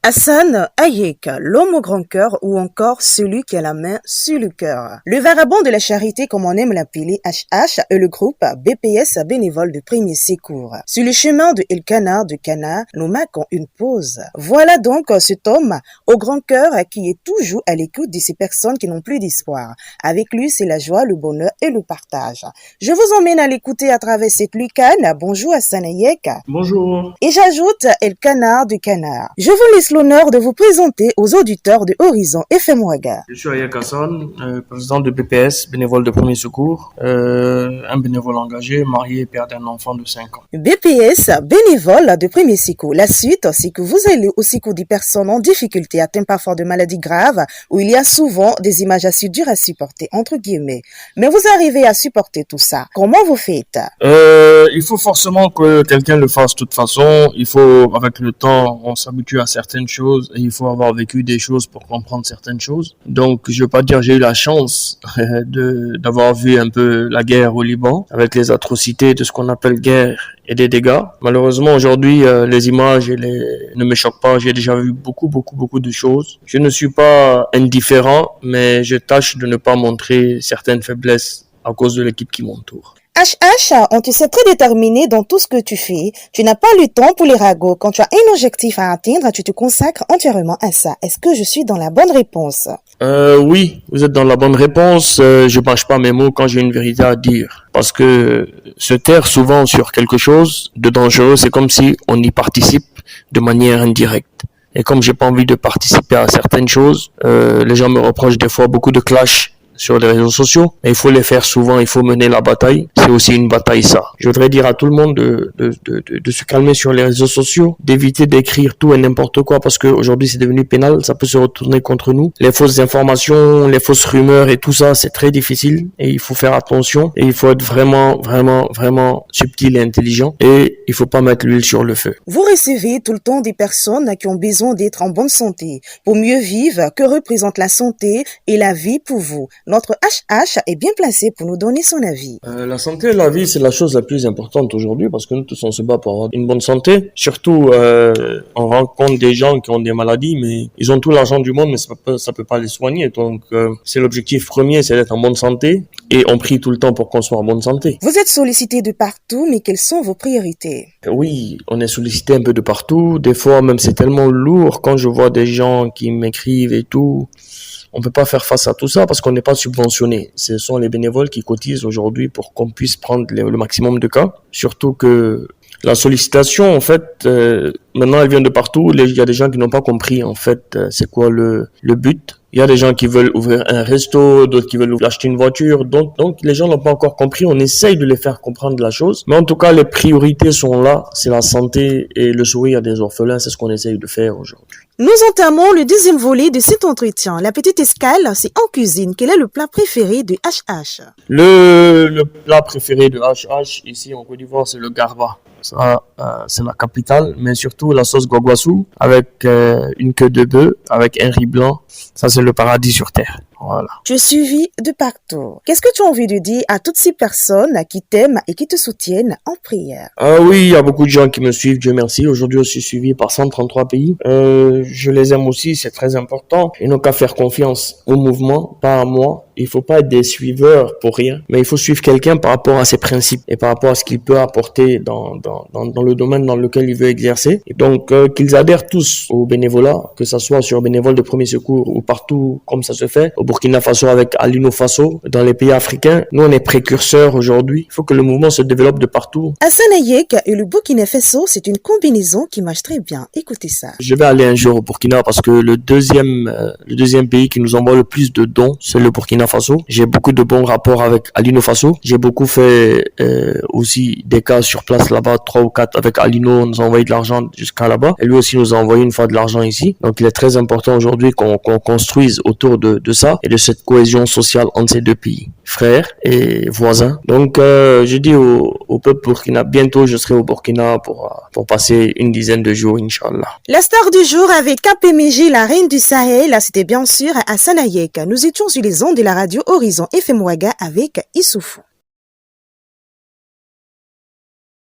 Hassan Hayek, l'homme au grand cœur ou encore celui qui a la main sur le cœur. Le vagabond de la charité, comme on aime l'appeler, HH, est le groupe BPS bénévole de premier secours. Sur le chemin de El Canard de Cana, nous marquons une pause. Voilà donc cet homme au grand cœur qui est toujours à l'écoute de ces personnes qui n'ont plus d'espoir. Avec lui, c'est la joie, le bonheur et le partage. Je vous emmène à l'écouter à travers cette lucane. Bonjour Hassan Hayek. Bonjour. Et j'ajoute El Canard de Canard. Je vous laisse l'honneur de vous présenter aux auditeurs de Horizon FM Ouaga. Je suis Hayek Hassan, président de BPS, bénévole de premier secours, un bénévole engagé, marié et père d'un enfant de 5 ans. BPS, bénévole de premier secours. La suite, c'est que vous allez au secours des personnes en difficulté atteintes parfois de maladies graves où il y a souvent des images assez dures à supporter, entre guillemets. Mais vous arrivez à supporter tout ça. Comment vous faites? Il faut forcément que quelqu'un le fasse de toute façon. Il faut, avec le temps, on s'habitue à certaines choses et il faut avoir vécu des choses pour comprendre certaines choses. Donc, je veux pas dire j'ai eu la chance d'avoir vu un peu la guerre au Liban avec les atrocités de ce qu'on appelle guerre et des dégâts. Malheureusement, aujourd'hui, les images ne me choquent pas. J'ai déjà vu beaucoup de choses. Je ne suis pas indifférent, mais je tâche de ne pas montrer certaines faiblesses à cause de l'équipe qui m'entoure. HH, on te sait très déterminé dans tout ce que tu fais. Tu n'as pas le temps pour les ragots. Quand tu as un objectif à atteindre, tu te consacres entièrement à ça. Est-ce que je suis dans la bonne réponse? Oui, vous êtes dans la bonne réponse. Je mâche pas mes mots quand j'ai une vérité à dire. Parce que se taire souvent sur quelque chose de dangereux, c'est comme si on y participe de manière indirecte. Et comme j'ai pas envie de participer à certaines choses, les gens me reprochent des fois beaucoup de clash sur les réseaux sociaux. Et il faut les faire souvent, il faut mener la bataille. C'est aussi une bataille, ça. Je voudrais dire à tout le monde de se calmer sur les réseaux sociaux, d'éviter d'écrire tout et n'importe quoi parce qu'aujourd'hui c'est devenu pénal, ça peut se retourner contre nous. Les fausses informations, les fausses rumeurs et tout ça, c'est très difficile et il faut faire attention et il faut être vraiment subtil et intelligent et il faut pas mettre l'huile sur le feu. Vous recevez tout le temps des personnes qui ont besoin d'être en bonne santé. Pour mieux vivre, que représente la santé et la vie pour vous? Notre HH est bien placé pour nous donner son avis. La santé et la vie, c'est la chose la plus importante aujourd'hui parce que nous tous on se bat pour avoir une bonne santé. Surtout, on rencontre des gens qui ont des maladies, mais ils ont tout l'argent du monde, mais ça peut pas les soigner. Donc, c'est l'objectif premier, c'est d'être en bonne santé et on prie tout le temps pour qu'on soit en bonne santé. Vous êtes sollicité de partout, mais quelles sont vos priorités? Oui, on est sollicité un peu de partout. Des fois, même c'est tellement lourd quand je vois des gens qui m'écrivent et tout. On peut pas faire face à tout ça parce qu'on n'est pas subventionné. Ce sont les bénévoles qui cotisent aujourd'hui pour qu'on puisse prendre le maximum de cas. Surtout que la sollicitation, en fait, maintenant elle vient de partout. Il y a des gens qui n'ont pas compris, en fait, c'est quoi le but. Il y a des gens qui veulent ouvrir un resto, d'autres qui veulent acheter une voiture. Donc les gens n'ont pas encore compris. On essaye de les faire comprendre la chose. Mais en tout cas, les priorités sont là. C'est la santé et le sourire des orphelins. C'est ce qu'on essaye de faire aujourd'hui. Nous entamons le deuxième volet de cet entretien. La petite escale, c'est en cuisine. Quel est le plat préféré de HH? Le plat préféré de HH ici en Côte d'Ivoire, c'est le garba. Ça, c'est la capitale, mais surtout la sauce guaguassou avec une queue de bœuf, avec un riz blanc. Ça, c'est le paradis sur terre. Voilà. Tu es suivi de partout. Qu'est-ce que tu as envie de dire à toutes ces personnes qui t'aiment et qui te soutiennent en prière? Oui, il y a beaucoup de gens qui me suivent, Dieu merci. Aujourd'hui, je suis suivi par 133 pays. Je les aime aussi, c'est très important. Ils n'ont qu'à faire confiance au mouvement, pas à moi. Il faut pas être des suiveurs pour rien, mais il faut suivre quelqu'un par rapport à ses principes et par rapport à ce qu'il peut apporter dans le domaine dans lequel il veut exercer. Et donc, qu'ils adhèrent tous au bénévolat, que ça soit sur bénévole de premier secours ou partout comme ça se fait, au Burkina Faso avec Alino Faso, dans les pays africains. Nous, on est précurseurs aujourd'hui. Il faut que le mouvement se développe de partout. Hassan Hayek et le Burkina Faso, c'est une combinaison qui marche très bien. Écoutez ça. Je vais aller un jour au Burkina parce que le deuxième pays qui nous envoie le plus de dons, c'est le Burkina Faso. J'ai beaucoup de bons rapports avec Alino Faso. J'ai beaucoup fait aussi des cas sur place là-bas, 3 ou 4 avec Alino. On nous a envoyé de l'argent jusqu'à là-bas. Et lui aussi nous a envoyé une fois de l'argent ici. Donc il est très important aujourd'hui qu'on construise autour de ça et de cette cohésion sociale entre ces deux pays, frères et voisins. Donc je dis au peuple burkina, bientôt je serai au Burkina pour passer une dizaine de jours, Inch'Allah. La star du jour avec KPMG, la reine du Sahel, c'était bien sûr Hassan Hayek. Nous étions sur les ondes de la radio Horizon FM Ouaga avec Issoufou.